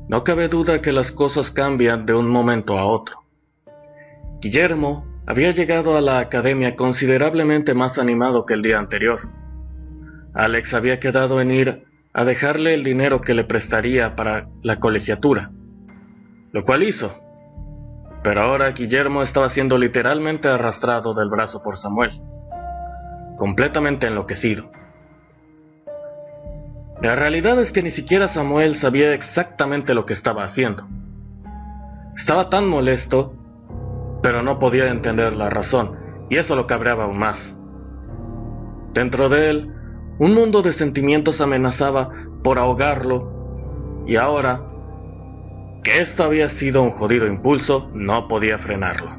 No cabe duda que las cosas cambian de un momento a otro. Guillermo había llegado a la academia considerablemente más animado que el día anterior. Alex había quedado en ir a dejarle el dinero que le prestaría para la colegiatura, lo cual hizo. Pero ahora Guillermo estaba siendo literalmente arrastrado del brazo por Samuel, completamente enloquecido. La realidad es que ni siquiera Samuel sabía exactamente lo que estaba haciendo. Estaba tan molesto, pero no podía entender la razón, y eso lo cabreaba aún más. Dentro de él, un mundo de sentimientos amenazaba por ahogarlo, y ahora, que esto había sido un jodido impulso, no podía frenarlo.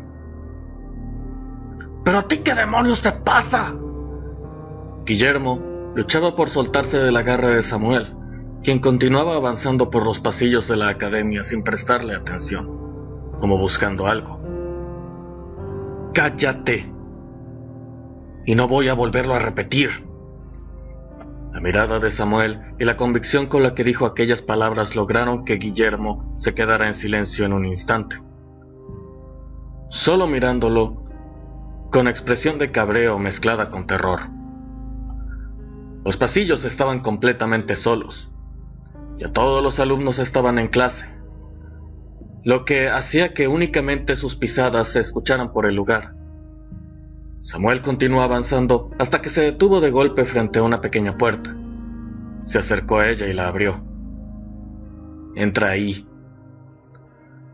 ¿Pero a ti qué demonios te pasa? Guillermo luchaba por soltarse del agarre de Samuel, quien continuaba avanzando por los pasillos de la academia sin prestarle atención, como buscando algo. ¡Cállate! Y no voy a volverlo a repetir. La mirada de Samuel y la convicción con la que dijo aquellas palabras lograron que Guillermo se quedara en silencio en un instante, solo mirándolo con expresión de cabreo mezclada con terror. Los pasillos estaban completamente solos. Ya todos los alumnos estaban en clase, lo que hacía que únicamente sus pisadas se escucharan por el lugar. Samuel continuó avanzando hasta que se detuvo de golpe frente a una pequeña puerta. Se acercó a ella y la abrió. «Entra ahí»,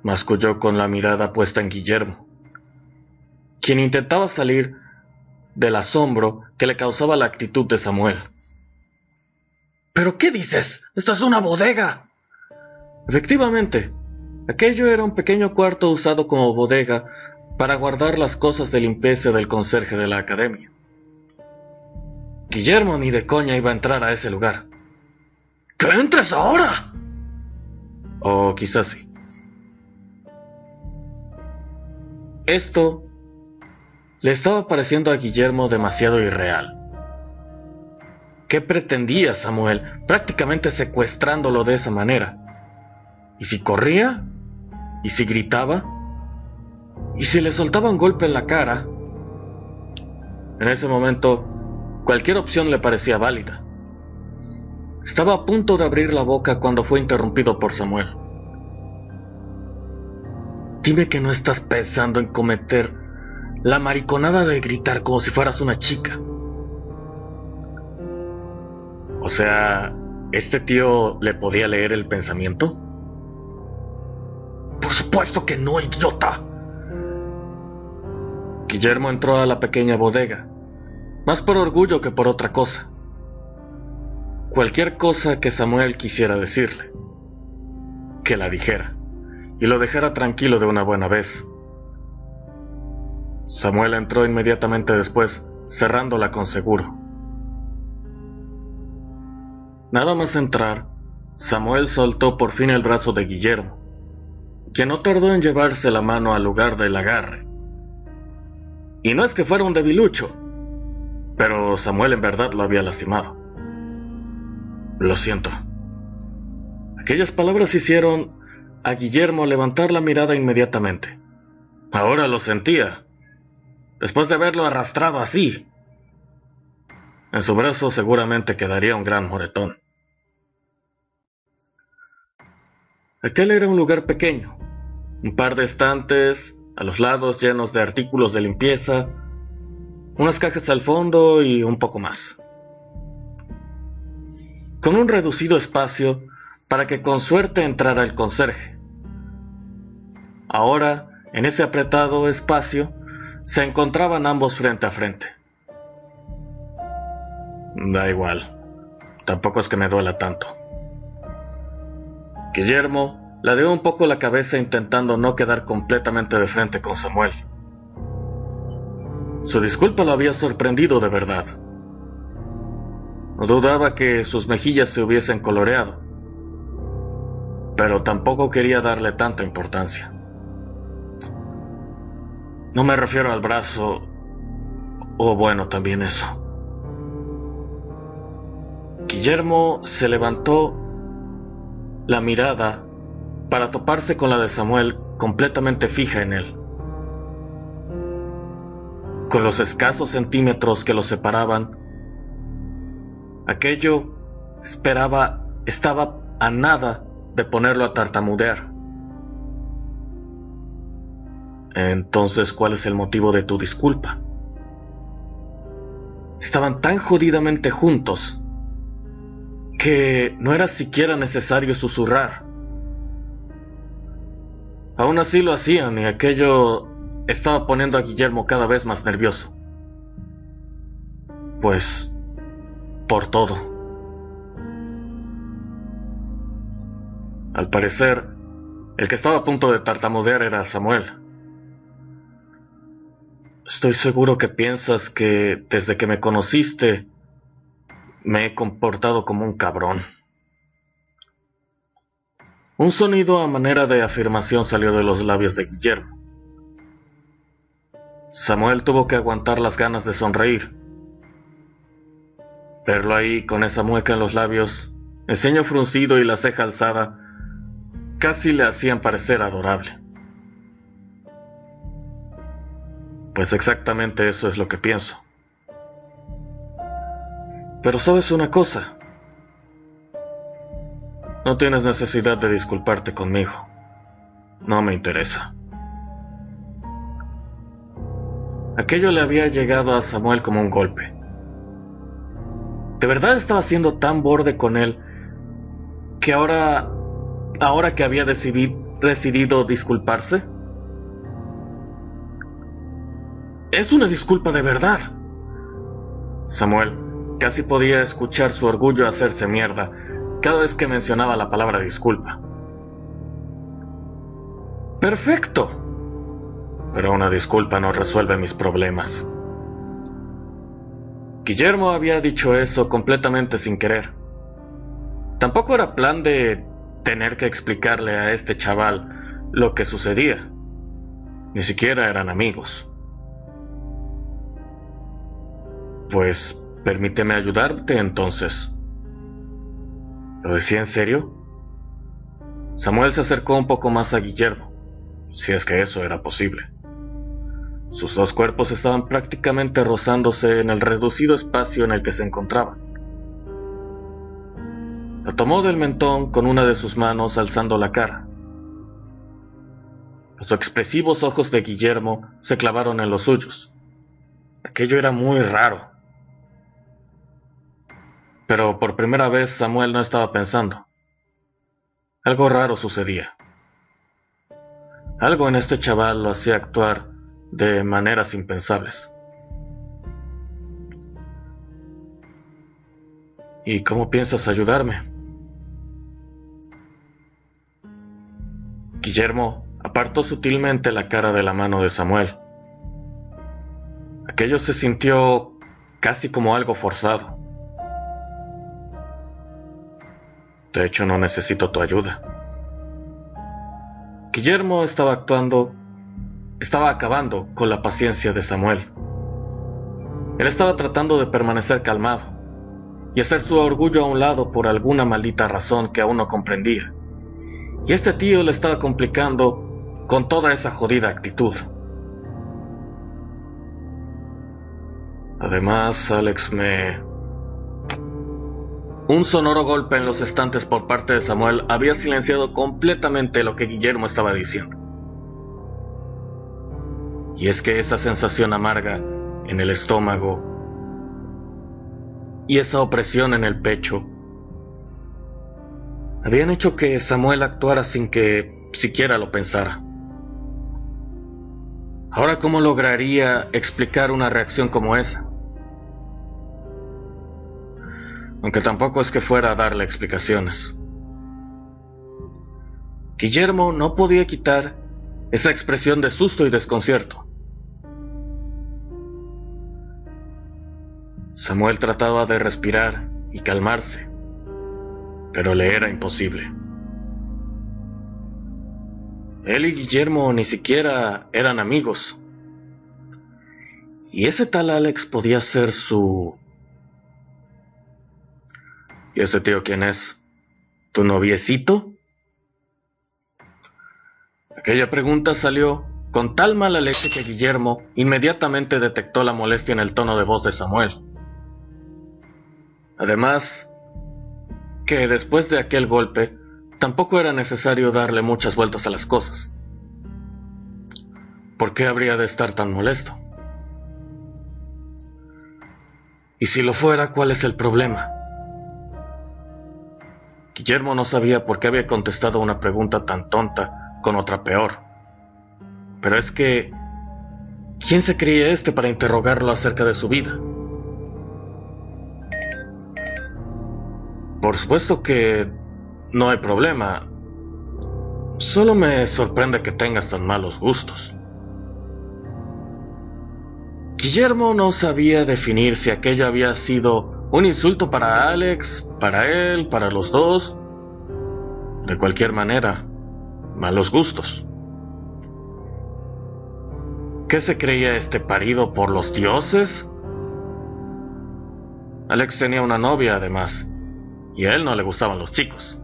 masculló con la mirada puesta en Guillermo, quien intentaba salir del asombro que le causaba la actitud de Samuel. ¿Pero qué dices? ¡Esto es una bodega! Efectivamente, aquello era un pequeño cuarto usado como bodega para guardar las cosas de limpieza del conserje de la academia. Guillermo ni de coña iba a entrar a ese lugar. ¡Que entres ahora! O quizás sí. Esto le estaba pareciendo a Guillermo demasiado irreal. ¿Qué pretendía Samuel, prácticamente secuestrándolo de esa manera? ¿Y si corría? ¿Y si gritaba? ¿Y si le soltaba un golpe en la cara? En ese momento, cualquier opción le parecía válida. Estaba a punto de abrir la boca cuando fue interrumpido por Samuel. Dime que no estás pensando en cometer la mariconada de gritar como si fueras una chica. O sea, ¿este tío le podía leer el pensamiento? ¡Por supuesto que no, idiota! Guillermo entró a la pequeña bodega, más por orgullo que por otra cosa. Cualquier cosa que Samuel quisiera decirle, que la dijera, y lo dejara tranquilo de una buena vez. Samuel entró inmediatamente después, cerrándola con seguro. Nada más entrar, Samuel soltó por fin el brazo de Guillermo, que no tardó en llevarse la mano al lugar del agarre. Y no es que fuera un debilucho, pero Samuel en verdad lo había lastimado. Lo siento. Aquellas palabras hicieron a Guillermo levantar la mirada inmediatamente. Ahora lo sentía, después de haberlo arrastrado así. En su brazo seguramente quedaría un gran moretón. Aquel era un lugar pequeño, un par de estantes a los lados llenos de artículos de limpieza, unas cajas al fondo y un poco más. Con un reducido espacio para que con suerte entrara el conserje. Ahora, en ese apretado espacio, se encontraban ambos frente a frente. Da igual, tampoco es que me duela tanto. Guillermo ladeó un poco la cabeza intentando no quedar completamente de frente con Samuel. Su disculpa lo había sorprendido de verdad. No dudaba que sus mejillas se hubiesen coloreado, pero tampoco quería darle tanta importancia. No me refiero al brazo, o bueno, también eso. Guillermo se levantó la mirada para toparse con la de Samuel completamente fija en él. Con los escasos centímetros que los separaban, aquello estaba a nada de ponerlo a tartamudear. Entonces, ¿cuál es el motivo de tu disculpa? Estaban tan jodidamente juntos que no era siquiera necesario susurrar. Aún así lo hacían y aquello estaba poniendo a Guillermo cada vez más nervioso. Pues, por todo. Al parecer, el que estaba a punto de tartamudear era Samuel. Estoy seguro que piensas que desde que me conociste me he comportado como un cabrón. Un sonido a manera de afirmación salió de los labios de Guillermo. Samuel tuvo que aguantar las ganas de sonreír. Verlo ahí con esa mueca en los labios, el ceño fruncido y la ceja alzada, casi le hacían parecer adorable. Pues exactamente eso es lo que pienso. Pero ¿sabes una cosa? No tienes necesidad de disculparte conmigo. No me interesa. Aquello le había llegado a Samuel como un golpe. ¿De verdad estaba siendo tan borde con él que ahora que había decidido disculparse? Es una disculpa de verdad. Samuel casi podía escuchar su orgullo hacerse mierda cada vez que mencionaba la palabra disculpa. Perfecto. Pero una disculpa no resuelve mis problemas. Guillermo había dicho eso completamente sin querer. Tampoco era plan de tener que explicarle a este chaval lo que sucedía. Ni siquiera eran amigos. Pues, permíteme ayudarte entonces. ¿Lo decía en serio? Samuel se acercó un poco más a Guillermo, si es que eso era posible. Sus dos cuerpos estaban prácticamente rozándose en el reducido espacio en el que se encontraban. Lo tomó del mentón con una de sus manos alzando la cara. Los expresivos ojos de Guillermo se clavaron en los suyos. Aquello era muy raro. Pero por primera vez Samuel no estaba pensando. Algo raro sucedía. Algo en este chaval lo hacía actuar de maneras impensables. ¿Y cómo piensas ayudarme? Guillermo apartó sutilmente la cara de la mano de Samuel. Aquello se sintió casi como algo forzado. De hecho, no necesito tu ayuda. Guillermo estaba acabando con la paciencia de Samuel. Él estaba tratando de permanecer calmado y hacer su orgullo a un lado por alguna maldita razón que aún no comprendía. Y este tío le estaba complicando con toda esa jodida actitud. Además, Alex, Un sonoro golpe en los estantes por parte de Samuel había silenciado completamente lo que Guillermo estaba diciendo. Y es que esa sensación amarga en el estómago y esa opresión en el pecho habían hecho que Samuel actuara sin que siquiera lo pensara. Ahora, ¿cómo lograría explicar una reacción como esa? Aunque tampoco es que fuera a darle explicaciones. Guillermo no podía quitar esa expresión de susto y desconcierto. Samuel trataba de respirar y calmarse, pero le era imposible. Él y Guillermo ni siquiera eran amigos. Y ese tal Alex podía ser su... ¿Y ese tío quién es? ¿Tu noviecito? Aquella pregunta salió con tal mala leche que Guillermo inmediatamente detectó la molestia en el tono de voz de Samuel. Además, que después de aquel golpe, tampoco era necesario darle muchas vueltas a las cosas. ¿Por qué habría de estar tan molesto? Y si lo fuera, ¿cuál es el problema? Guillermo no sabía por qué había contestado una pregunta tan tonta con otra peor. Pero es que, ¿quién se creía para interrogarlo acerca de su vida? Por supuesto que no hay problema. Solo me sorprende que tengas tan malos gustos. Guillermo no sabía definir si aquello había sido un insulto para Alex, para él, para los dos. De cualquier manera, malos gustos. ¿Qué se creía parido por los dioses? Alex tenía una novia, además, y a él no le gustaban los chicos.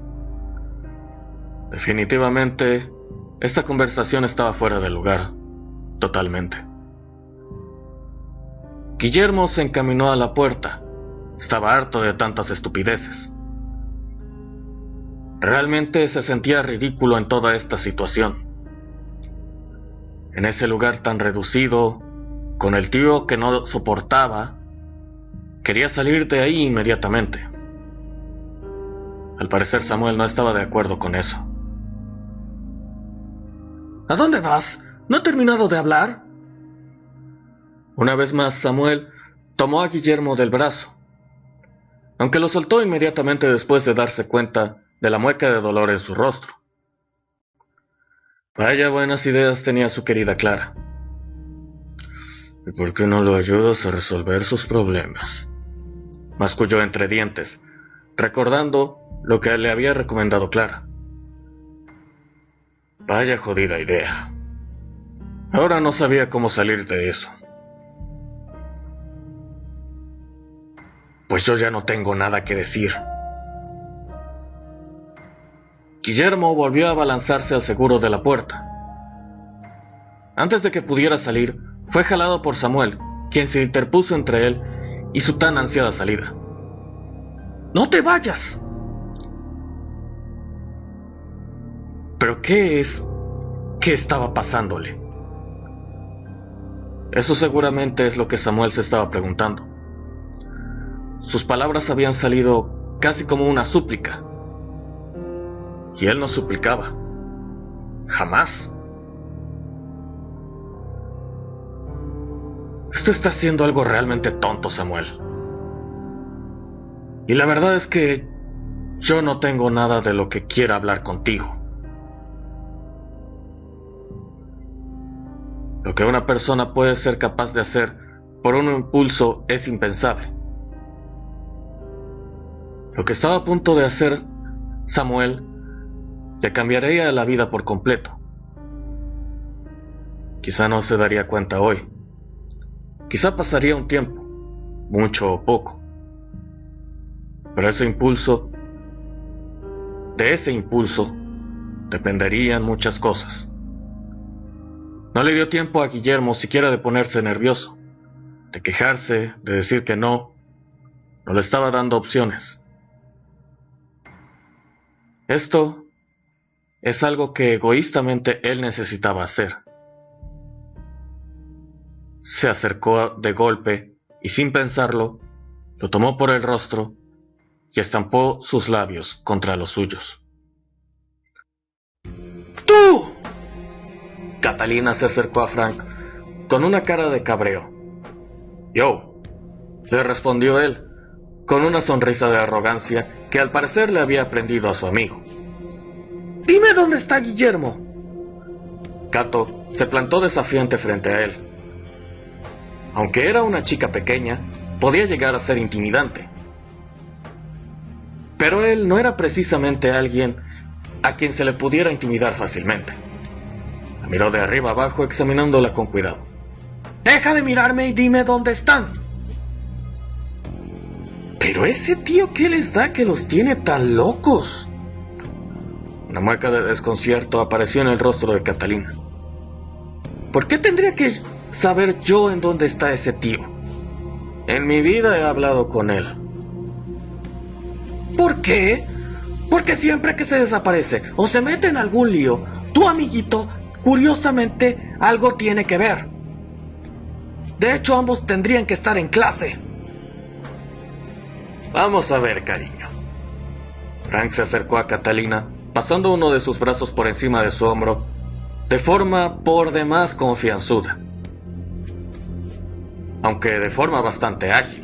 Definitivamente, esta conversación estaba fuera de lugar, totalmente. Guillermo se encaminó a la puerta. Estaba harto de tantas estupideces. Realmente se sentía ridículo en toda esta situación. En ese lugar tan reducido, con el tío que no soportaba, quería salir de ahí inmediatamente. Al parecer Samuel no estaba de acuerdo con eso. ¿A dónde vas? ¿No he terminado de hablar? Una vez más Samuel tomó a Guillermo del brazo, aunque lo soltó inmediatamente después de darse cuenta de la mueca de dolor en su rostro. Vaya buenas ideas tenía su querida Clara. ¿Y por qué no lo ayudas a resolver sus problemas? Masculló entre dientes, recordando lo que le había recomendado Clara. Vaya jodida idea. Ahora no sabía cómo salir de eso. Pues yo ya no tengo nada que decir. Guillermo volvió a abalanzarse al seguro de la puerta. Antes de que pudiera salir, fue jalado por Samuel, quien se interpuso entre él y su tan ansiada salida. ¡No te vayas! ¿Pero qué estaba pasándole? Eso seguramente es lo que Samuel se estaba preguntando. Sus palabras habían salido casi como una súplica. Y él no suplicaba. Jamás. Esto está siendo algo realmente tonto, Samuel. Y la verdad es que yo no tengo nada de lo que quiera hablar contigo. Lo que una persona puede ser capaz de hacer por un impulso es impensable. Lo que estaba a punto de hacer Samuel le cambiaría la vida por completo. Quizá no se daría cuenta hoy. Quizá pasaría un tiempo, mucho o poco. Pero de ese impulso, dependerían muchas cosas. No le dio tiempo a Guillermo siquiera de ponerse nervioso, de quejarse, de decir que no. No le estaba dando opciones. Esto es algo que egoístamente él necesitaba hacer. Se acercó de golpe y sin pensarlo, lo tomó por el rostro y estampó sus labios contra los suyos. ¡Tú! Catalina se acercó a Frank con una cara de cabreo. «Yo», le respondió él, con una sonrisa de arrogancia que al parecer le había aprendido a su amigo. «Dime dónde está Guillermo». Cato se plantó desafiante frente a él. Aunque era una chica pequeña, podía llegar a ser intimidante. Pero él no era precisamente alguien a quien se le pudiera intimidar fácilmente. La miró de arriba abajo examinándola con cuidado. «Deja de mirarme y dime dónde están». «Pero ese tío, ¿qué les da que los tiene tan locos?». Una mueca de desconcierto apareció en el rostro de Catalina. ¿Por qué tendría que saber yo en dónde está ese tío? En mi vida he hablado con él. ¿Por qué? Porque siempre que se desaparece o se mete en algún lío, tu amiguito, curiosamente, algo tiene que ver. De hecho, ambos tendrían que estar en clase. Vamos a ver, cariño. Frank se acercó a Catalina, pasando uno de sus brazos por encima de su hombro, de forma por demás confianzuda, aunque de forma bastante ágil,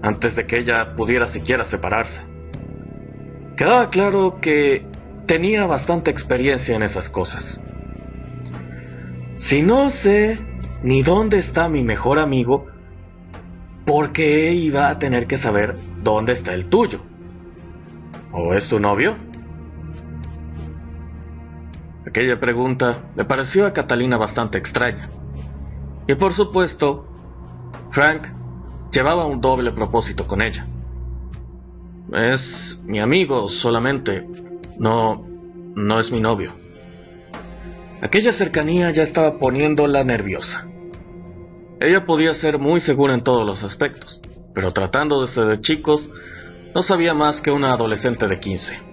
antes de que ella pudiera siquiera separarse. Quedaba claro que tenía bastante experiencia en esas cosas. Si no sé ni dónde está mi mejor amigo, ¿por qué iba a tener que saber dónde está el tuyo? ¿O es tu novio? Aquella pregunta le pareció a Catalina bastante extraña. Y por supuesto, Frank llevaba un doble propósito con ella. Es mi amigo solamente, no es mi novio. Aquella cercanía ya estaba poniéndola nerviosa. Ella podía ser muy segura en todos los aspectos, pero tratándose de chicos, no sabía más que una adolescente de 15.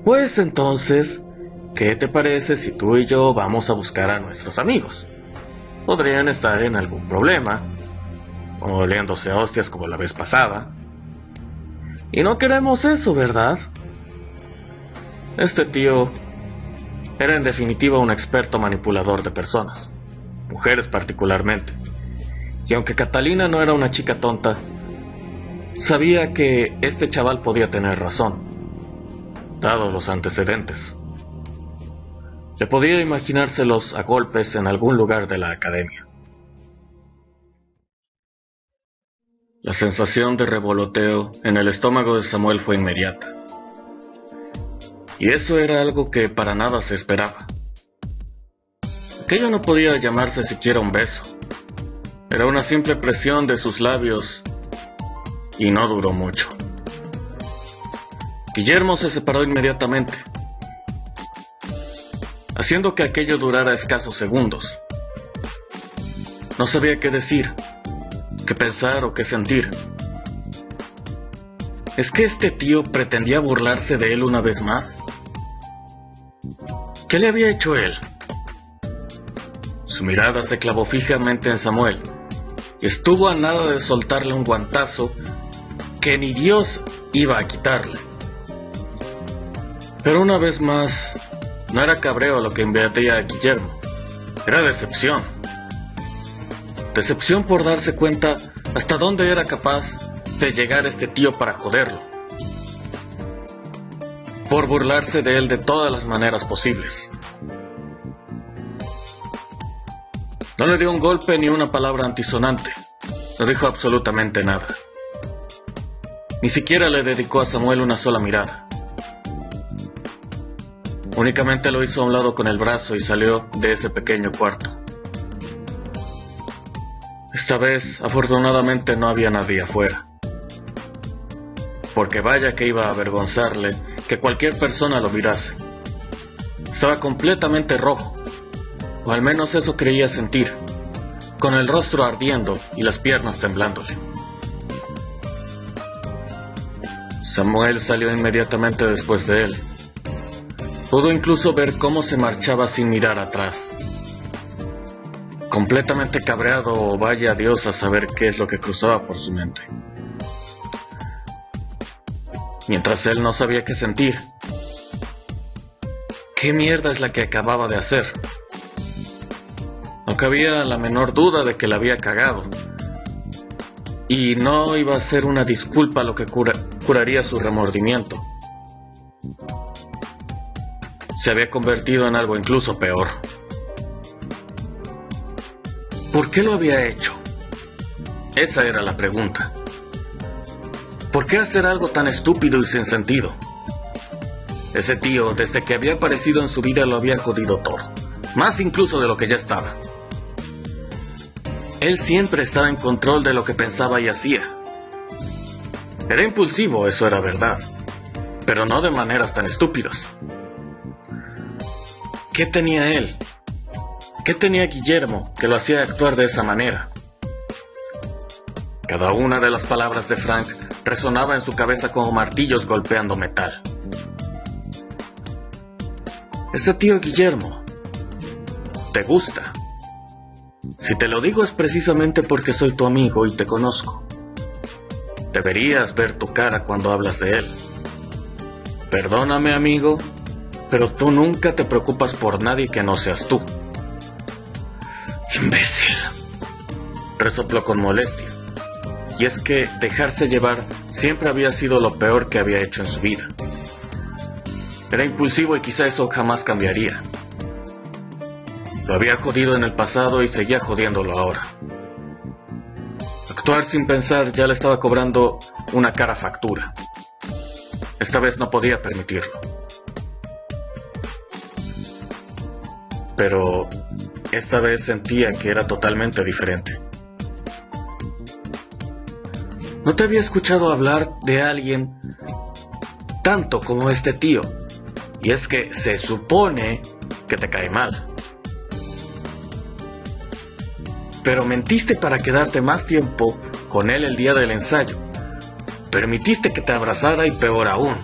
Pues entonces, ¿qué te parece si tú y yo vamos a buscar a nuestros amigos? Podrían estar en algún problema, o oliéndose a hostias como la vez pasada. Y no queremos eso, ¿verdad? Este tío era en definitiva un experto manipulador de personas, mujeres particularmente. Y aunque Catalina no era una chica tonta, sabía que este chaval podía tener razón, dados los antecedentes. Le podía imaginárselos a golpes en algún lugar de la academia. La sensación de revoloteo en el estómago de Samuel fue inmediata. Y eso era algo que para nada se esperaba. Aquello no podía llamarse siquiera un beso. Era una simple presión de sus labios, y no duró mucho. Guillermo se separó inmediatamente, haciendo que aquello durara escasos segundos. No sabía qué decir, qué pensar o qué sentir. ¿Es que este tío pretendía burlarse de él una vez más? ¿Qué le había hecho él? Su mirada se clavó fijamente en Samuel, y estuvo a nada de soltarle un guantazo que ni Dios iba a quitarle. Pero una vez más, no era cabreo lo que invadía a Guillermo, era decepción. Decepción por darse cuenta hasta dónde era capaz de llegar este tío para joderlo, por burlarse de él de todas las maneras posibles. No le dio un golpe ni una palabra antisonante, no dijo absolutamente nada. Ni siquiera le dedicó a Samuel una sola mirada. Únicamente lo hizo a un lado con el brazo y salió de ese pequeño cuarto. Esta vez, afortunadamente, no había nadie afuera. Porque vaya que iba a avergonzarle que cualquier persona lo mirase. Estaba completamente rojo, o al menos eso creía sentir, con el rostro ardiendo y las piernas temblándole. Samuel salió inmediatamente después de él. Pudo incluso ver cómo se marchaba sin mirar atrás. Completamente cabreado, o vaya Dios a saber qué es lo que cruzaba por su mente. Mientras él no sabía qué sentir. ¿Qué mierda es la que acababa de hacer? No cabía la menor duda de que la había cagado. Y no iba a ser una disculpa lo que curaría su remordimiento. Se había convertido en algo incluso peor. ¿Por qué lo había hecho? Esa era la pregunta. ¿Por qué hacer algo tan estúpido y sin sentido? Ese tío, desde que había aparecido en su vida, lo había jodido todo, más incluso de lo que ya estaba. Él siempre estaba en control de lo que pensaba y hacía. Era impulsivo, eso era verdad, pero no de maneras tan estúpidas. ¿Qué tenía él? ¿Qué tenía Guillermo que lo hacía actuar de esa manera? Cada una de las palabras de Frank resonaba en su cabeza como martillos golpeando metal. Ese tío Guillermo te gusta. Si te lo digo es precisamente porque soy tu amigo y te conozco. Deberías ver tu cara cuando hablas de él. Perdóname, amigo, pero tú nunca te preocupas por nadie que no seas tú. Imbécil, resopló con molestia. Y es que dejarse llevar siempre había sido lo peor que había hecho en su vida. Era impulsivo y quizá eso jamás cambiaría. Lo había jodido en el pasado y seguía jodiéndolo ahora. Actuar sin pensar ya le estaba cobrando una cara factura. Esta vez no podía permitirlo. Pero esta vez sentía que era totalmente diferente. No te había escuchado hablar de alguien tanto como este tío. Y es que se supone que te cae mal. Pero mentiste para quedarte más tiempo con él el día del ensayo. Permitiste que te abrazara y peor aún,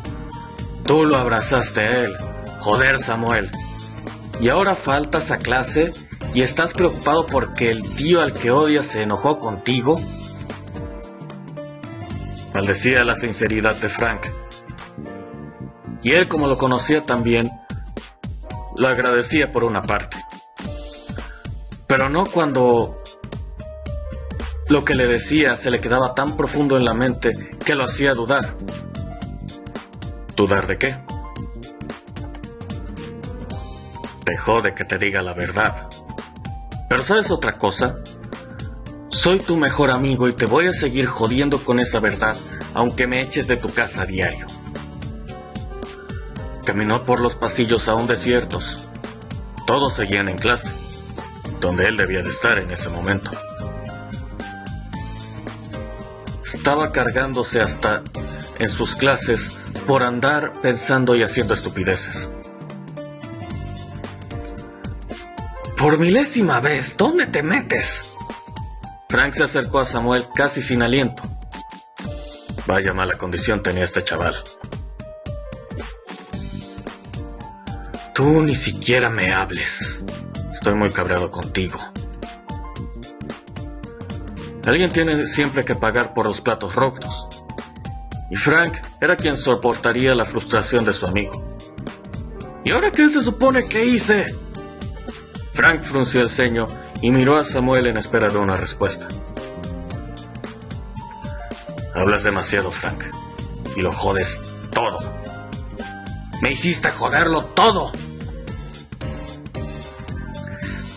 tú lo abrazaste a él. Joder, Samuel. Y ahora faltas a clase y estás preocupado porque el tío al que odias se enojó contigo. Maldecía la sinceridad de Frank. Y él, como lo conocía también, lo agradecía por una parte. Pero no cuando lo que le decía se le quedaba tan profundo en la mente que lo hacía dudar. ¿Dudar de qué? Te jode que te diga la verdad. Pero ¿sabes otra cosa? Soy tu mejor amigo y te voy a seguir jodiendo con esa verdad, aunque me eches de tu casa a diario. Caminó por los pasillos aún desiertos. Todos seguían en clase, donde él debía de estar en ese momento. Estaba cargándose hasta en sus clases por andar pensando y haciendo estupideces. Por milésima vez, ¿dónde te metes? Frank se acercó a Samuel casi sin aliento. Vaya mala condición tenía este chaval. Tú ni siquiera me hables. Estoy muy cabreado contigo. Alguien tiene siempre que pagar por los platos rotos. Y Frank era quien soportaría la frustración de su amigo. ¿Y ahora qué se supone que hice? Frank frunció el ceño y miró a Samuel en espera de una respuesta. Hablas demasiado, Frank, y lo jodes todo. Me hiciste joderlo todo.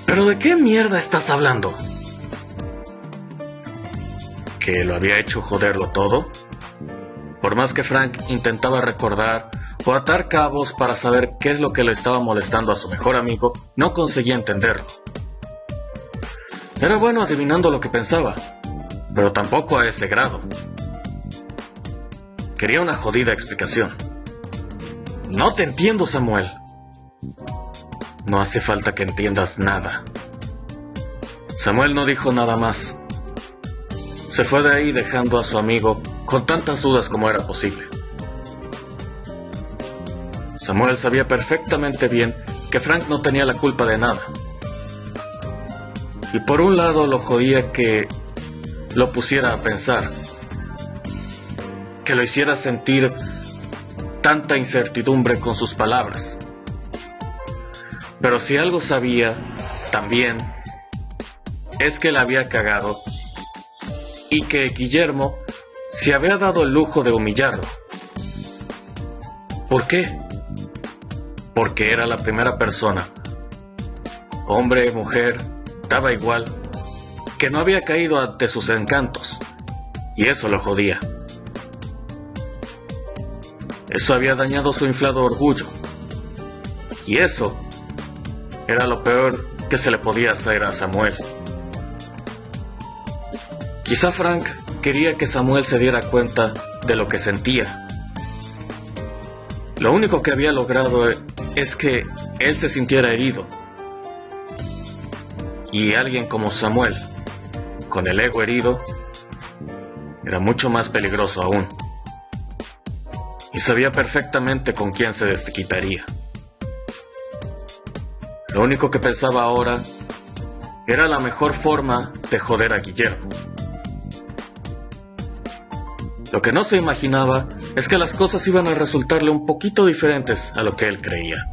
¿Pero de qué mierda estás hablando? ¿Que lo había hecho joderlo todo? Por más que Frank intentaba recordar o atar cabos para saber qué es lo que le estaba molestando a su mejor amigo, no conseguía entenderlo. Era bueno adivinando lo que pensaba, pero tampoco a ese grado. Quería una jodida explicación. No te entiendo, Samuel. No hace falta que entiendas nada. Samuel no dijo nada más. Se fue de ahí dejando a su amigo con tantas dudas como era posible. Samuel sabía perfectamente bien que Frank no tenía la culpa de nada. Y por un lado lo jodía que lo pusiera a pensar, que lo hiciera sentir tanta incertidumbre con sus palabras. Pero si algo sabía, también, es que la había cagado y que Guillermo se había dado el lujo de humillarlo. ¿Por qué? Porque era la primera persona, hombre, mujer, daba igual, que no había caído ante sus encantos, y eso lo jodía. Eso había dañado su inflado orgullo, y eso era lo peor que se le podía hacer a Samuel. Quizá Frank quería que Samuel se diera cuenta de lo que sentía, Lo único que había logrado es que él se sintiera herido. Y alguien como Samuel, con el ego herido, era mucho más peligroso aún. Y sabía perfectamente con quién se desquitaría. Lo único que pensaba ahora era la mejor forma de joder a Guillermo. Lo que no se imaginaba es que las cosas iban a resultarle un poquito diferentes a lo que él creía.